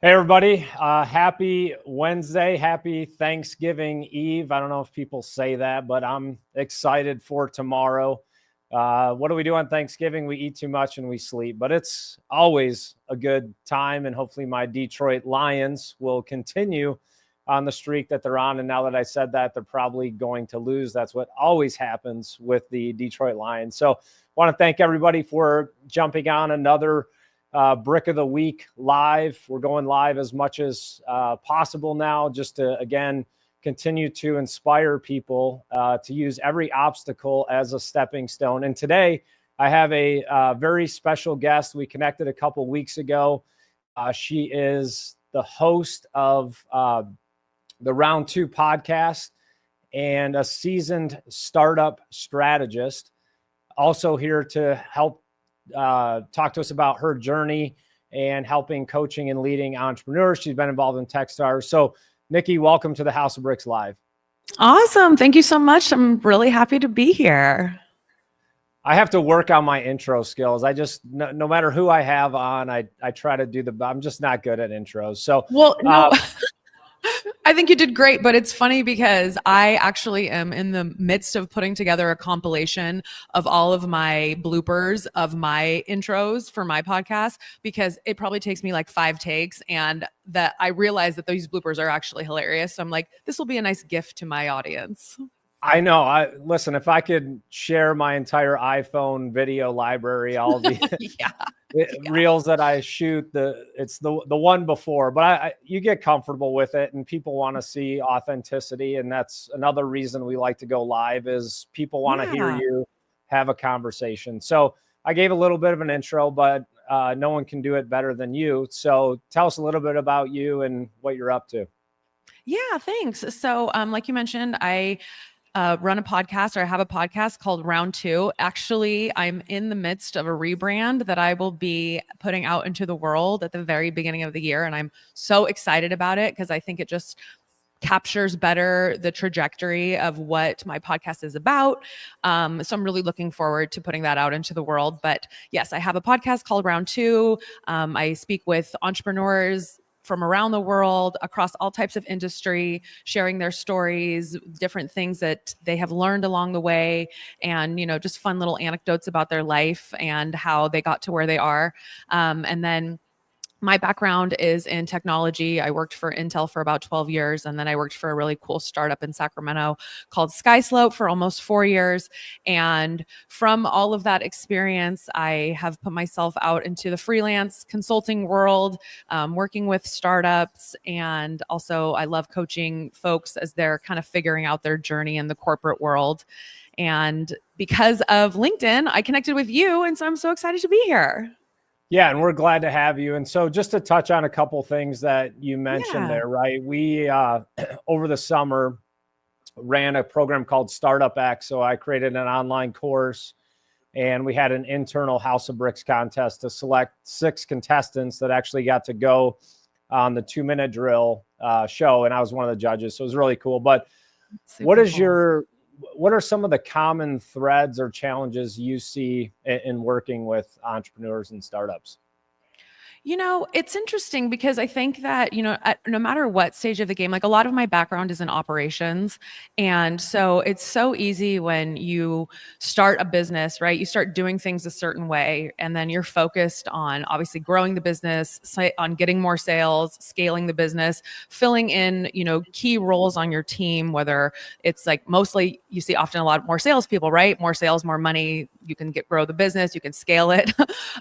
Hey, everybody. Happy Wednesday. Happy Thanksgiving Eve. I don't know if people say that, but I'm excited for tomorrow. What do we do on Thanksgiving? We eat too much and we sleep, but it's always a good time. And hopefully my Detroit Lions will continue on the streak that they're on. And now that I said that, they're probably going to lose. That's what always happens with the Detroit Lions. So I want to thank everybody for jumping on another Brick of the Week live. We're going live as much as possible now, just to, again, continue to inspire people to use every obstacle as a stepping stone. And today I have a very special guest. We connected a couple weeks ago. She is the host of the Round 2 podcast and a seasoned startup strategist. Also here to help talk to us about her journey and helping coaching and leading entrepreneurs. She's been involved in Techstars. So Nikki, welcome to the House of Bricks Live. Awesome. Thank you so much. I'm really happy to be here. I have to work on my intro skills. I just, no matter who I have on, I try to do I'm just not good at intros. So, well, no. I think you did great, but it's funny because I actually am in the midst of putting together a compilation of all of my bloopers of my intros for my podcast, because it probably takes me like 5 takes, and that I realize that those bloopers are actually hilarious. So I'm like, this will be a nice gift to my audience. I know. Listen, if I could share my entire iPhone video library, all the reels that I shoot, it's the one before, but you get comfortable with it, and people want to see authenticity. And that's another reason we like to go live, is people want to hear you have a conversation. So I gave a little bit of an intro, but no one can do it better than you. So tell us a little bit about you and what you're up to. Yeah, thanks. So like you mentioned, I run a podcast, or I have a podcast called Round 2. Actually, I'm in the midst of a rebrand that I will be putting out into the world at the very beginning of the year. And I'm so excited about it because I think it just captures better the trajectory of what my podcast is about. So I'm really looking forward to putting that out into the world. But yes, I have a podcast called Round 2. I speak with entrepreneurs from around the world, across all types of industry, sharing their stories, different things that they have learned along the way, and, just fun little anecdotes about their life and how they got to where they are. And then my background is in technology. I worked for Intel for about 12 years, and then I worked for a really cool startup in Sacramento called SkySlope for almost 4 years. And from all of that experience, I have put myself out into the freelance consulting world, working with startups. And also I love coaching folks as they're kind of figuring out their journey in the corporate world. And because of LinkedIn, I connected with you. And so I'm so excited to be here. Yeah, and we're glad to have you. And so just to touch on a couple things that you mentioned there, right? We, over the summer, ran a program called Startup X. So I created an online course, and we had an internal House of Bricks contest to select 6 contestants that actually got to go on the 2-minute drill show. And I was one of the judges. So it was really cool. But what are some of the common threads or challenges you see in working with entrepreneurs and startups? It's interesting because I think that, no matter what stage of the game, like a lot of my background is in operations. And so it's so easy when you start a business, right? You start doing things a certain way, and then you're focused on obviously growing the business, on getting more sales, scaling the business, filling in, key roles on your team, whether it's like mostly you see often a lot more salespeople, right? More sales, more money, you can grow the business, you can scale it.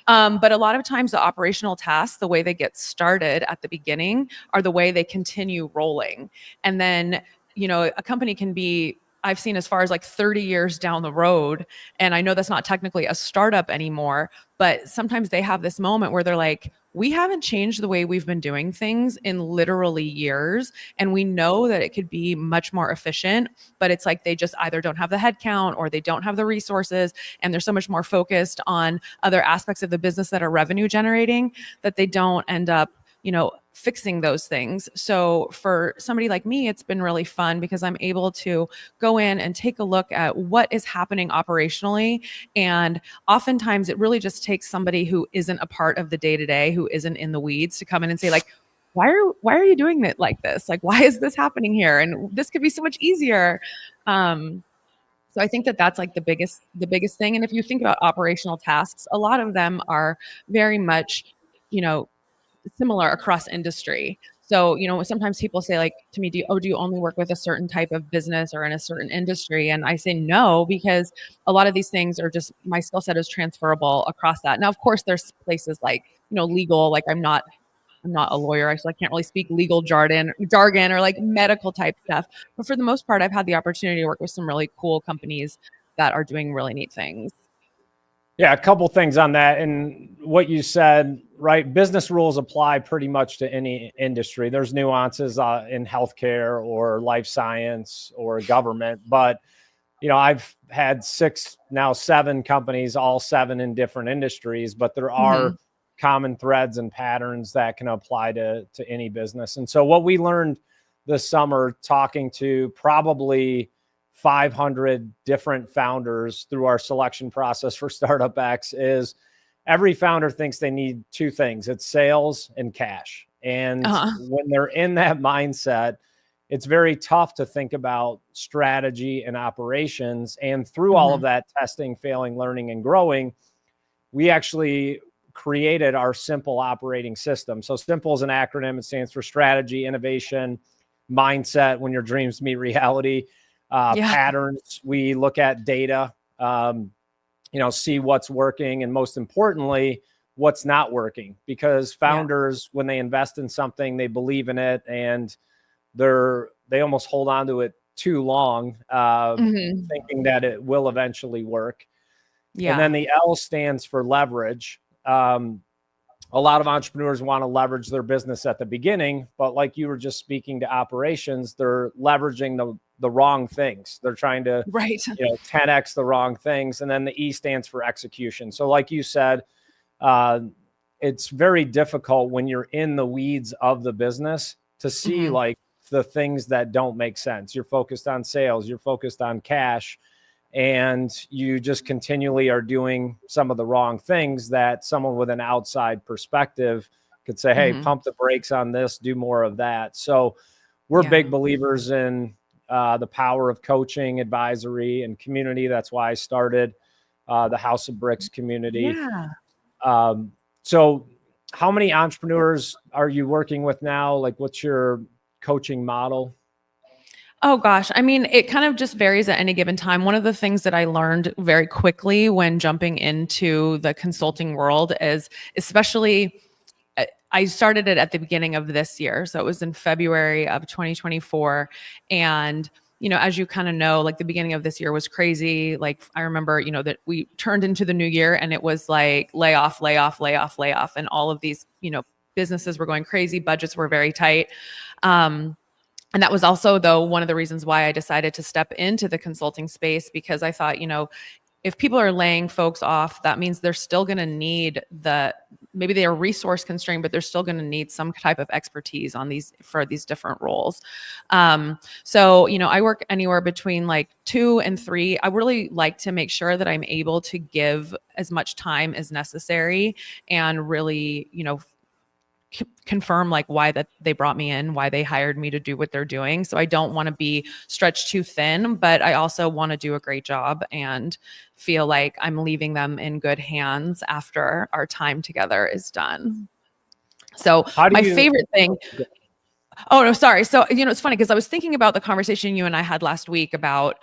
But a lot of times the operational tasks, the way they get started at the beginning, are the way they continue rolling. And then, a company can be, I've seen as far as like 30 years down the road. And I know that's not technically a startup anymore, but sometimes they have this moment where they're like, we haven't changed the way we've been doing things in literally years. And we know that it could be much more efficient, but it's like they just either don't have the headcount or they don't have the resources. And they're so much more focused on other aspects of the business that are revenue generating that they don't end up, fixing those things. So for somebody like me, it's been really fun because I'm able to go in and take a look at what is happening operationally. And oftentimes it really just takes somebody who isn't a part of the day-to-day, who isn't in the weeds, to come in and say like, why are you doing it like this? Like, why is this happening here? And this could be so much easier. So I think that that's like the biggest thing. And if you think about operational tasks, a lot of them are very much, you know, similar across industry. So, sometimes people say like to me, do you only work with a certain type of business or in a certain industry? And I say no, because a lot of these things are just, my skill set is transferable across that. Now, of course, there's places like, legal, like I'm not a lawyer, so I can't really speak legal jargon or like medical type stuff. But for the most part, I've had the opportunity to work with some really cool companies that are doing really neat things. Yeah, a couple things on that. And what you said, right? Business rules apply pretty much to any industry. There's nuances in healthcare or life science or government, but I've had 6, now 7 companies, all 7 in different industries, but there are common threads and patterns that can apply to any business. And so what we learned this summer, talking to probably 500 different founders through our selection process for Startup X, is every founder thinks they need 2 things. It's sales and cash. And when they're in that mindset, it's very tough to think about strategy and operations. And through all of that testing, failing, learning, and growing, we actually created our simple operating system. So simple is an acronym. It stands for strategy, innovation, mindset, when your dreams meet reality, patterns. We look at data, see what's working, and most importantly, what's not working, because founders, when they invest in something, they believe in it, and they almost hold on to it too long, thinking that it will eventually work. And then the L stands for leverage. A lot of entrepreneurs want to leverage their business at the beginning, but like you were just speaking to operations, they're leveraging the wrong things. They're trying to 10x the wrong things. And then the E stands for execution. So like you said, it's very difficult when you're in the weeds of the business to see like the things that don't make sense. You're focused on sales, you're focused on cash, and you just continually are doing some of the wrong things that someone with an outside perspective could say, hey, pump the brakes on this, do more of that. So we're big believers in the power of coaching, advisory, and community. That's why I started the House of Bricks community. So how many entrepreneurs are you working with now? Like, what's your coaching model? Oh gosh. I mean, it kind of just varies at any given time. One of the things that I learned very quickly when jumping into the consulting world is, especially, I started it at the beginning of this year. So it was in February of 2024. And as you kind of know, like the beginning of this year was crazy. Like I remember, that we turned into the new year and it was like layoff. And all of these, businesses were going crazy. Budgets were very tight. And that was also, though, one of the reasons why I decided to step into the consulting space, because I thought, if people are laying folks off, that means they're still going to need maybe they are resource constrained, but they're still going to need some type of expertise for these different roles. So, I work anywhere between like 2 and 3. I really like to make sure that I'm able to give as much time as necessary and really, confirm like why that they brought me in, why they hired me to do what they're doing. So I don't want to be stretched too thin, but I also want to do a great job and feel like I'm leaving them in good hands after our time together is done. So my favorite thing. Oh, no, sorry. So, it's funny because I was thinking about the conversation you and I had last week about,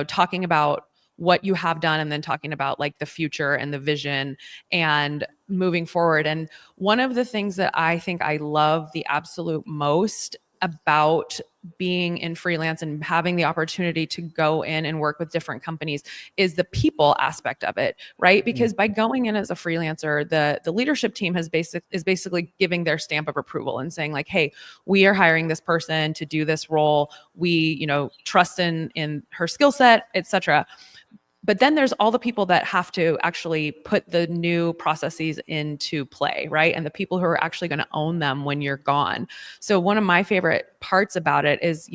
talking about what you have done and then talking about like the future and the vision and moving forward. And one of the things that I think I love the absolute most about being in freelance and having the opportunity to go in and work with different companies is the people aspect of it, right? Because by going in as a freelancer, the leadership team is basically giving their stamp of approval and saying like, hey, we are hiring this person to do this role. We, trust in her skill set, etc. But then there's all the people that have to actually put the new processes into play, right? And the people who are actually going to own them when you're gone. So one of my favorite parts about it is,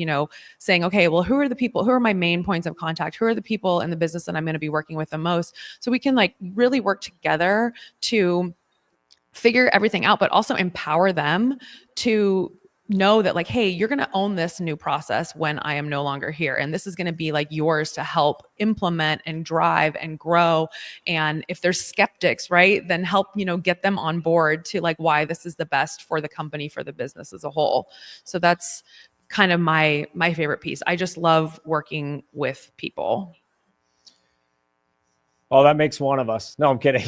saying, okay, well, who are my main points of contact? Who are the people in the business that I'm going to be working with the most? So we can like really work together to figure everything out, but also empower them to know that like, hey, you're going to own this new process when I am no longer here. And this is going to be like yours to help implement and drive and grow. And if there's skeptics, right, then help, get them on board to like why this is the best for the company, for the business as a whole. So that's kind of my favorite piece. I just love working with people. Oh, that makes one of us. No, I'm kidding.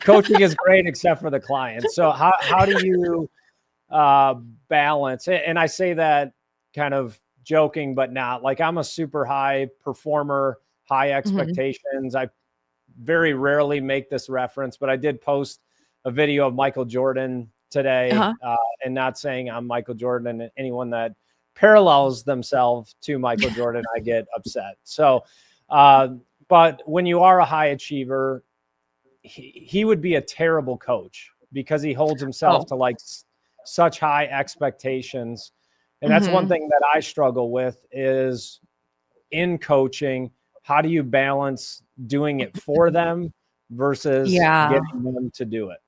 Coaching is great except for the client. So how do you balance? And I say that kind of joking, but not. Like, I'm a super high performer, high expectations. I very rarely make this reference, but I did post a video of Michael Jordan today, and not saying I'm Michael Jordan, and anyone that parallels themselves to Michael Jordan, I get upset. So, but when you are a high achiever, he would be a terrible coach because he holds himself to like such high expectations. And that's one thing that I struggle with is in coaching, how do you balance doing it for them versus getting them to do it?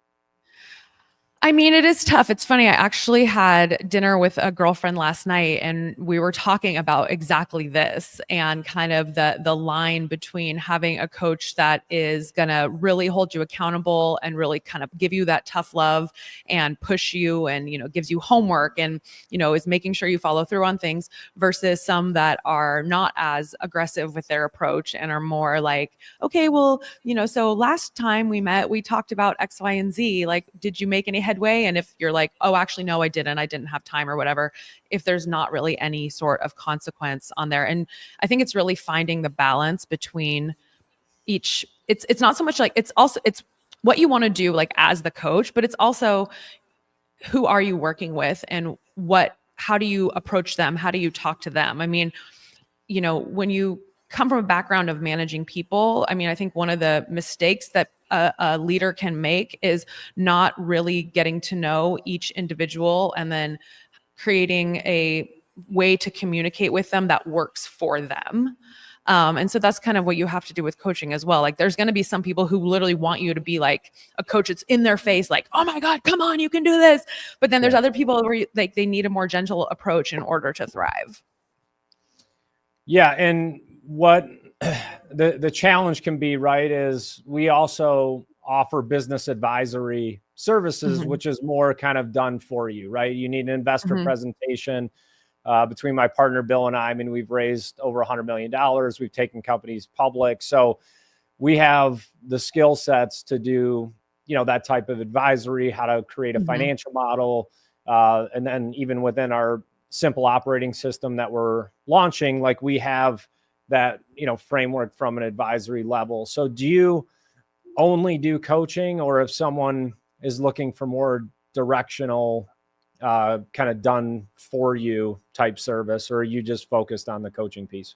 I mean, it is tough. It's funny. I actually had dinner with a girlfriend last night, and we were talking about exactly this and kind of the line between having a coach that is going to really hold you accountable and really kind of give you that tough love and push you and, gives you homework and, is making sure you follow through on things versus some that are not as aggressive with their approach and are more like, okay, well, so last time we met, we talked about X, Y, and Z. Like, did you make any headway? And if you're like, oh, actually, no, I didn't have time or whatever, if there's not really any sort of consequence on there. And I think it's really finding the balance between each. It's not so much like it's what you want to do like as the coach, but it's also who are you working with and how do you approach them? How do you talk to them? I mean, when you come from a background of managing people, I mean, I think one of the mistakes that a leader can make is not really getting to know each individual and then creating a way to communicate with them that works for them. And so that's kind of what you have to do with coaching as well. Like, there's going to be some people who literally want you to be like a coach that's in their face, like, oh my God, come on, you can do this. But then there's other people where they need a more gentle approach in order to thrive. Yeah. And what the challenge can be, right, is we also offer business advisory services, which is more kind of done for you, right? You need an investor presentation. Between my partner, Bill, and I mean, we've raised over $100 million. We've taken companies public. So we have the skill sets to do, that type of advisory, how to create a financial model. And then even within our simple operating system that we're launching, like we have that, framework from an advisory level. So do you only do coaching, or if someone is looking for more directional, kind of done for you type service, or are you just focused on the coaching piece?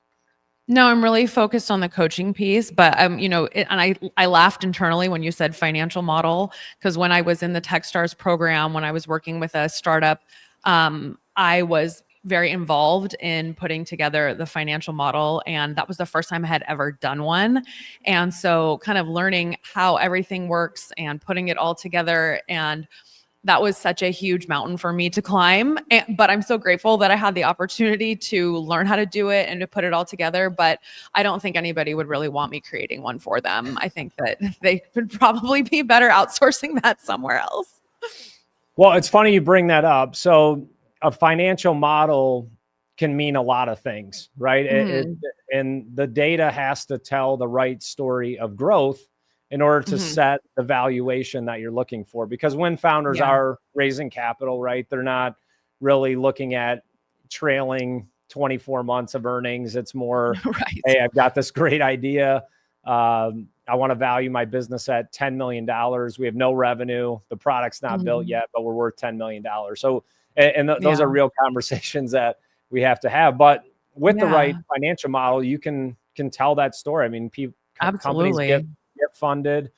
No, I'm really focused on the coaching piece, but and I laughed internally when you said financial model, because when I was in the Techstars program, when I was working with a startup, I was very involved in putting together the financial model. And that was the first time I had ever done one. And so kind of learning how everything works and putting it all together. And that was such a huge mountain for me to climb. But I'm so grateful that I had the opportunity to learn how to do it and to put it all together. But I don't think anybody would really want me creating one for them. I think that they would probably be better outsourcing that somewhere else. Well, it's funny you bring that up. So a financial model can mean a lot of things, right? And the data has to tell the right story of growth in order to set the valuation that you're looking for. Because when founders are raising capital, right, they're not really looking at trailing 24 months of earnings. It's more, hey, I've got this great idea. I want to value my business at $10 million. We have no revenue. The product's not built yet, but we're worth $10 million. So, those are real conversations that we have to have. But with the right financial model, you can tell that story. I mean, companies get funded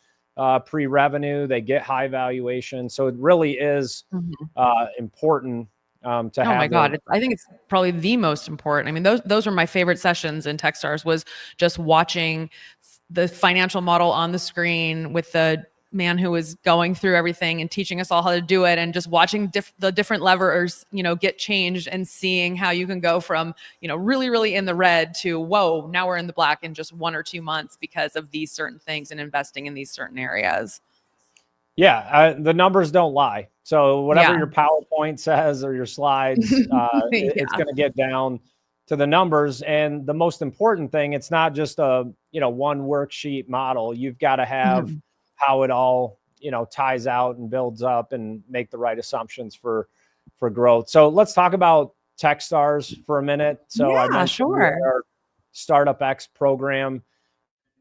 pre-revenue, they get high valuation. So it really is important to have. Oh my God. I think it's probably the most important. I mean, those were my favorite sessions in Techstars, was just watching the financial model on the screen with the man who was going through everything and teaching us all how to do it, and just watching the different levers, get changed, and seeing how you can go from, really, really in the red to, whoa, now we're in the black in just 1 or 2 months because of these certain things and investing in these certain areas. Yeah, the numbers don't lie. So whatever your PowerPoint says or your slides, it's going to get down to the numbers. And the most important thing, it's not just a, one worksheet model. You've got to have how it all, ties out and builds up and make the right assumptions for growth. So let's talk about Techstars for a minute. So I mentioned our Startup X program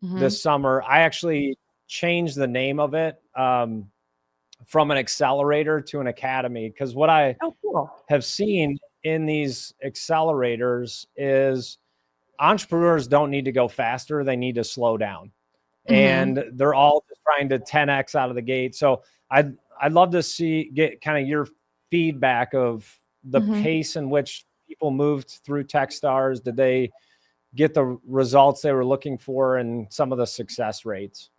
this summer. I actually changed the name of it from an accelerator to an academy, because what I have seen in these accelerators is entrepreneurs don't need to go faster. They need to slow down. And they're all just trying to 10X out of the gate. So I'd love to get kind of your feedback of the pace in which people moved through Techstars. Did they get the results they were looking for, and some of the success rates?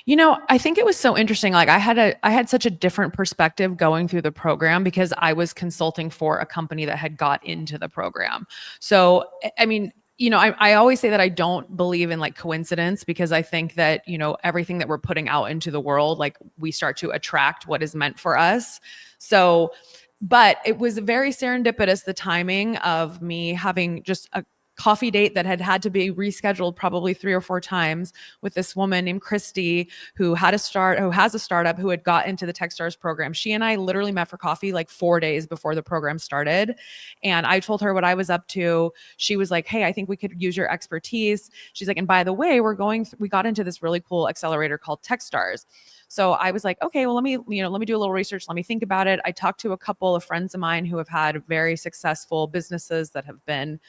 I think it was so interesting. Like I had such a different perspective going through the program because I was consulting for a company that had got into the program. So, I mean, I always say that I don't believe in like coincidence, because I think that, everything that we're putting out into the world, like we start to attract what is meant for us. So, but it was very serendipitous, the timing of me having just a coffee date that had to be rescheduled probably 3 or 4 times with this woman named Christy, who has a startup, who had got into the Techstars program. She and I literally met for coffee like 4 days before the program started. And I told her what I was up to. She was like, hey, I think we could use your expertise. She's like, and by the way, we got into this really cool accelerator called Techstars. So I was like, okay, well, let me do a little research. Let me think about it. I talked to a couple of friends of mine who have had very successful businesses that have been,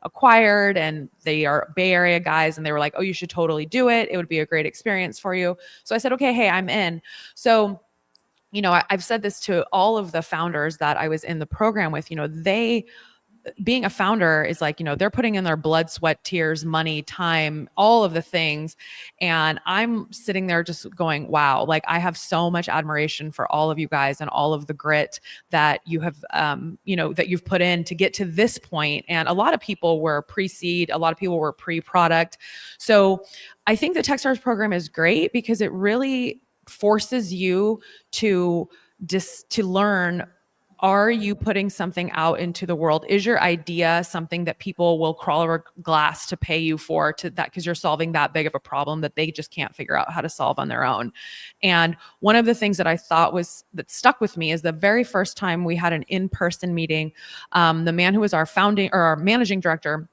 acquired, and they are Bay Area guys. And they were like, oh, you should totally do it. It would be a great experience for you. So I said, okay, hey, I'm in. So, I've said this to all of the founders that I was in the program with. Being a founder is like, they're putting in their blood, sweat, tears, money, time, all of the things. And I'm sitting there just going, wow, like I have so much admiration for all of you guys and all of the grit that you have, that you've put in to get to this point. And a lot of people were pre-seed, a lot of people were pre-product. So I think the Techstars program is great because it really forces you to learn, are you putting something out into the world? Is your idea something that people will crawl over glass to pay you for, to that, because you're solving that big of a problem that they just can't figure out how to solve on their own? And one of the things that I thought that stuck with me is the very first time we had an in-person meeting, the man who was our managing director,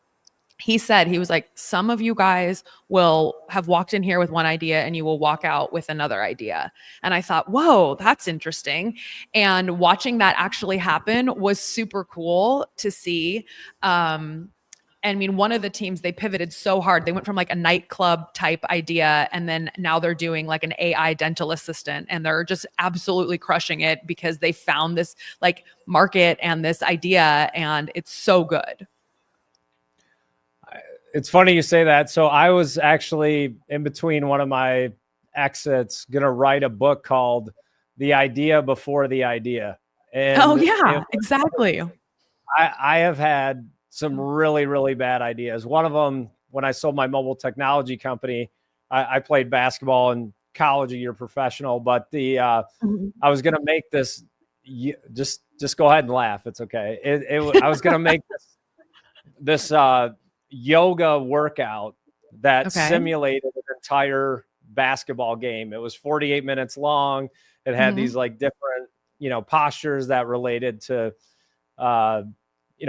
he was like, some of you guys will have walked in here with one idea and you will walk out with another idea. And I thought, whoa, that's interesting. And watching that actually happen was super cool to see. I mean, one of the teams, they pivoted so hard. They went from like a nightclub type idea, and then now they're doing like an AI dental assistant, and they're just absolutely crushing it because they found this like market and this idea, and it's so good. It's funny you say that. So I was actually in between one of my exits going to write a book called The Idea Before the Idea. And exactly. I have had some really, really bad ideas. One of them, when I sold my mobile technology company, I played basketball in college, a year professional, but I was going to make this, just go ahead and laugh. It's okay. I was going to make this yoga workout that simulated an entire basketball game. It was 48 minutes long. It had these like different, postures that related to,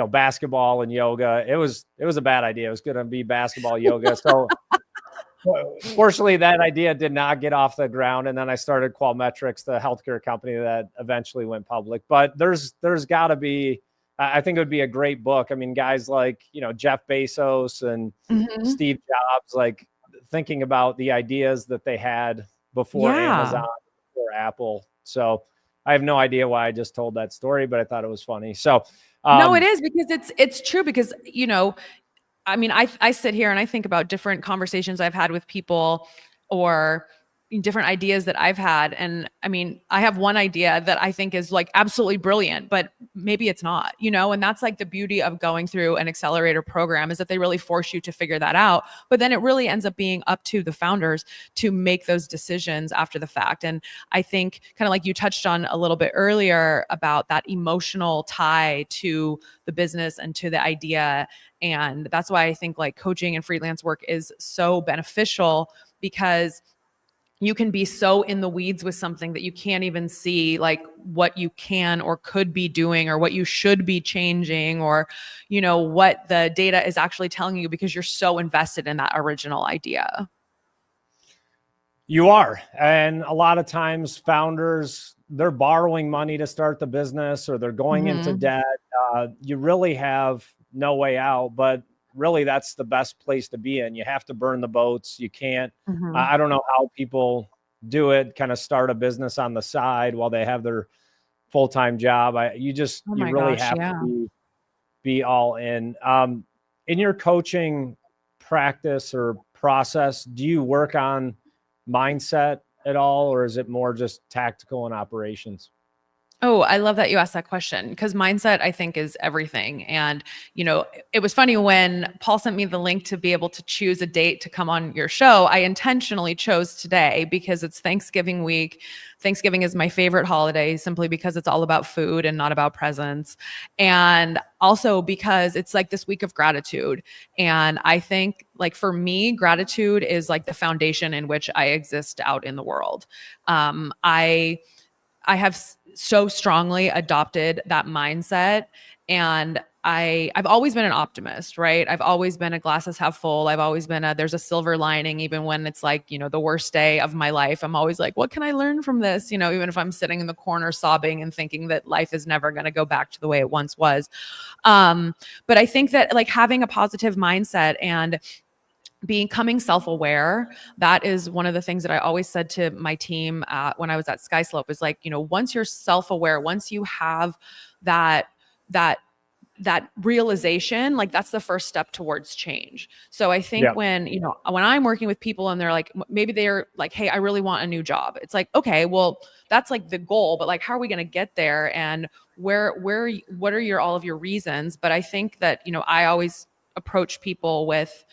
basketball and yoga. It was a bad idea. It was going to be basketball yoga. So fortunately that idea did not get off the ground. And then I started Qualmetrics, the healthcare company that eventually went public. But there's gotta be, I think it would be a great book. I mean, guys like, Jeff Bezos and Steve Jobs, like thinking about the ideas that they had before Amazon, before Apple. So I have no idea why I just told that story, but I thought it was funny. So no, it is, because it's true, because, I mean, I sit here and I think about different conversations I've had with people, or different ideas that I've had. And I mean, I have one idea that I think is like absolutely brilliant, but maybe it's not, and that's like the beauty of going through an accelerator program, is that they really force you to figure that out. But then it really ends up being up to the founders to make those decisions after the fact. And I think, kind of like you touched on a little bit earlier, about that emotional tie to the business and to the idea. And that's why I think like coaching and freelance work is so beneficial, because you can be so in the weeds with something that you can't even see like what you can or could be doing, or what you should be changing, or what the data is actually telling you, because you're so invested in that original idea. You are. And a lot of times founders, they're borrowing money to start the business, or they're going into debt. You really have no way out, but really that's the best place to be in. You have to burn the boats. You can't, I don't know how people do it, kind of start a business on the side while they have their full-time job. You really have to be all in. In your coaching practice or process, do you work on mindset at all, or is it more just tactical and operations? Oh, I love that you asked that question, because mindset, I think, is everything. And, it was funny when Paul sent me the link to be able to choose a date to come on your show. I intentionally chose today because it's Thanksgiving week. Thanksgiving is my favorite holiday, simply because it's all about food and not about presents. And also because it's like this week of gratitude. And I think, like, for me, gratitude is like the foundation in which I exist out in the world. I have so strongly adopted that mindset. And I've always been an optimist, right? I've always been a glasses half full. I've always been there's a silver lining, even when it's like, the worst day of my life. I'm always like, what can I learn from this? Even if I'm sitting in the corner sobbing and thinking that life is never going to go back to the way it once was. But I think that, like, having a positive mindset and becoming self-aware, that is one of the things that I always said to my team when I was at Skyslope, is like, once you're self-aware, once you have that realization, like, that's the first step towards change. So I think when I'm working with people and they're like, maybe they're like, hey, I really want a new job. It's like, okay, well, that's like the goal, but like, how are we going to get there? And what are all of your reasons? But I think that, I always approach people with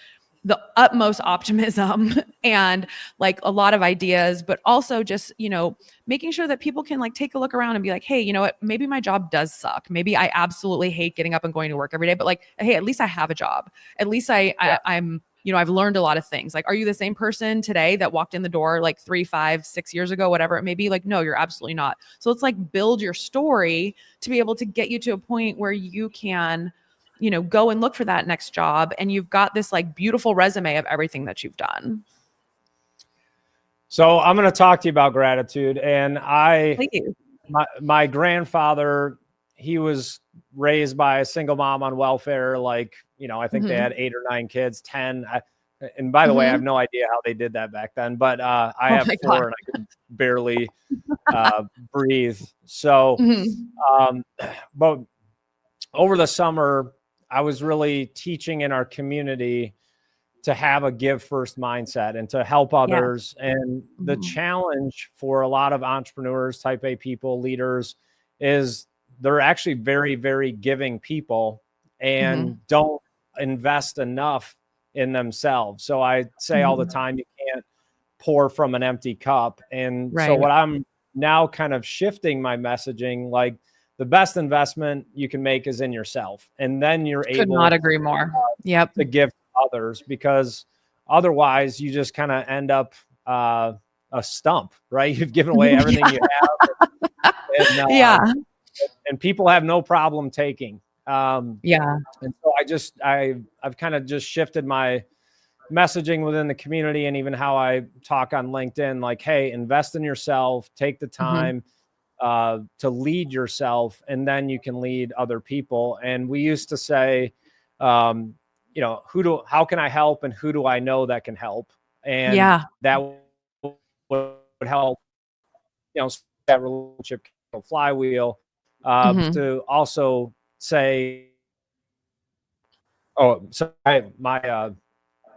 the utmost optimism and like a lot of ideas, but also just, making sure that people can like take a look around and be like, hey, you know what, maybe my job does suck. Maybe I absolutely hate getting up and going to work every day, but like, hey, at least I have a job. At least I'm, I've learned a lot of things. Like, are you the same person today that walked in the door like 3, 5, 6 years ago, whatever it may be? Like, no, you're absolutely not. So let's like build your story to be able to get you to a point where you can, go and look for that next job. And you've got this like beautiful resume of everything that you've done. So I'm going to talk to you about gratitude. And Please. my grandfather, he was raised by a single mom on welfare. Like, I think they had 8 or 9 kids, 10. And by the way, I have no idea how they did that back then, but I have 4 and I could barely breathe. So, but over the summer, I was really teaching in our community to have a give first mindset and to help others. And the challenge for a lot of entrepreneurs, type A people, leaders, is they're actually very, very giving people and don't invest enough in themselves. So I say all the time, you can't pour from an empty cup. And so what I'm now kind of shifting my messaging, like, the best investment you can make is in yourself. And then you're able, could not agree more, to give others, because otherwise you just kind of end up a stump, right? You've given away everything you have. And, and people have no problem taking. And so I've kind of just shifted my messaging within the community, and even how I talk on LinkedIn, like, hey, invest in yourself, take the time to lead yourself, and then you can lead other people. And we used to say, how can I help, and who do I know that can help? And that would help, that relationship flywheel, to also say, my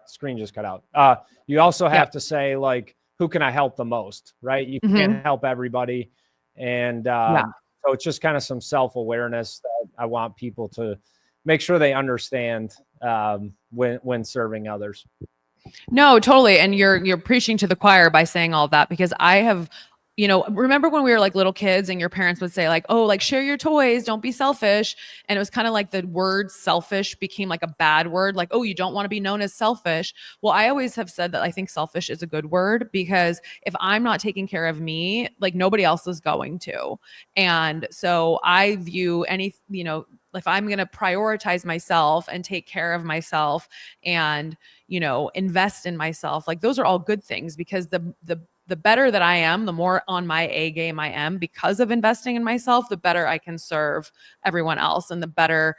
screen just cut out. You also have to say, like, who can I help the most, right? You Mhm. can't help everybody. And so it's just kind of some self-awareness that I want people to make sure they understand when serving others. No, totally. And you're preaching to the choir by saying all of that, because I have, remember when we were like little kids and your parents would say like, oh, like share your toys, don't be selfish. And it was kind of like the word selfish became like a bad word. Like, oh, you don't want to be known as selfish. Well, I always have said that I think selfish is a good word, because if I'm not taking care of me, like nobody else is going to. And so I view if I'm going to prioritize myself and take care of myself and invest in myself, like those are all good things, because the better that I am, the more on my A game I am because of investing in myself, the better I can serve everyone else. And the better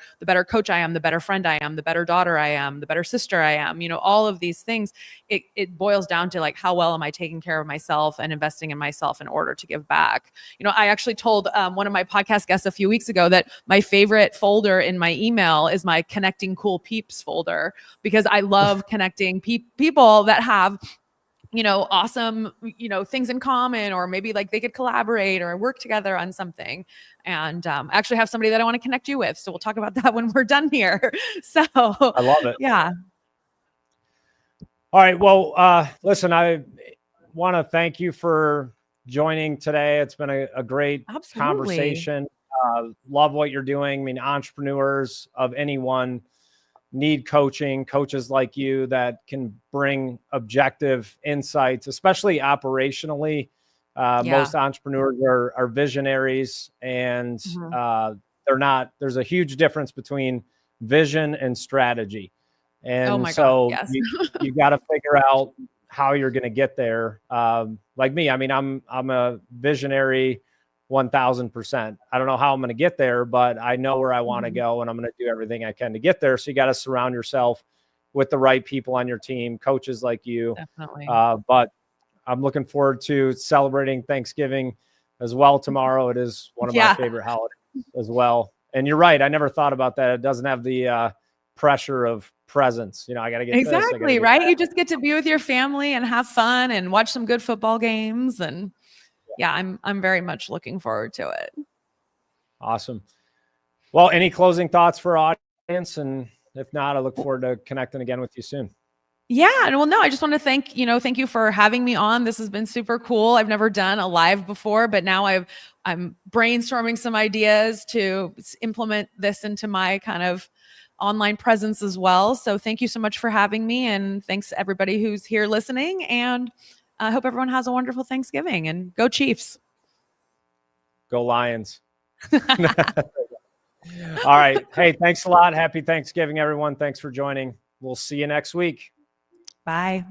coach I am, the better friend I am, the better daughter I am, the better sister I am, all of these things, it boils down to like, how well am I taking care of myself and investing in myself in order to give back? I actually told one of my podcast guests a few weeks ago that my favorite folder in my email is my connecting cool peeps folder, because I love connecting people that have awesome, things in common, or maybe like they could collaborate or work together on something. And I actually have somebody that I want to connect you with. So we'll talk about that when we're done here. So I love it. Yeah. All right. Well, listen, I want to thank you for joining today. It's been a great conversation. Love what you're doing. I mean, entrepreneurs of anyone need coaches like you that can bring objective insights, especially operationally. Most entrepreneurs are visionaries, and there's a huge difference between vision and strategy. And you got to figure out how you're going to get there. Like me, I mean, I'm a visionary 1000%. I don't know how I'm going to get there, but I know where I want to go, and I'm going to do everything I can to get there. So you got to surround yourself with the right people on your team, coaches like you. Definitely. But I'm looking forward to celebrating Thanksgiving as well tomorrow. It is one of my favorite holidays as well. And you're right. I never thought about that. It doesn't have the pressure of presents. I got to get exactly right. You just get to be with your family and have fun and watch some good football games. And I'm very much looking forward to it. Awesome. Well, any closing thoughts for our audience? And if not, I look forward to connecting again with you soon. Yeah. Well, no, I just want to thank you for having me on. This has been super cool. I've never done a live before, but now I'm brainstorming some ideas to implement this into my kind of online presence as well. So thank you so much for having me, and thanks to everybody who's here listening, and I hope everyone has a wonderful Thanksgiving, and go Chiefs. Go Lions. All right. Hey, thanks a lot. Happy Thanksgiving, everyone. Thanks for joining. We'll see you next week. Bye.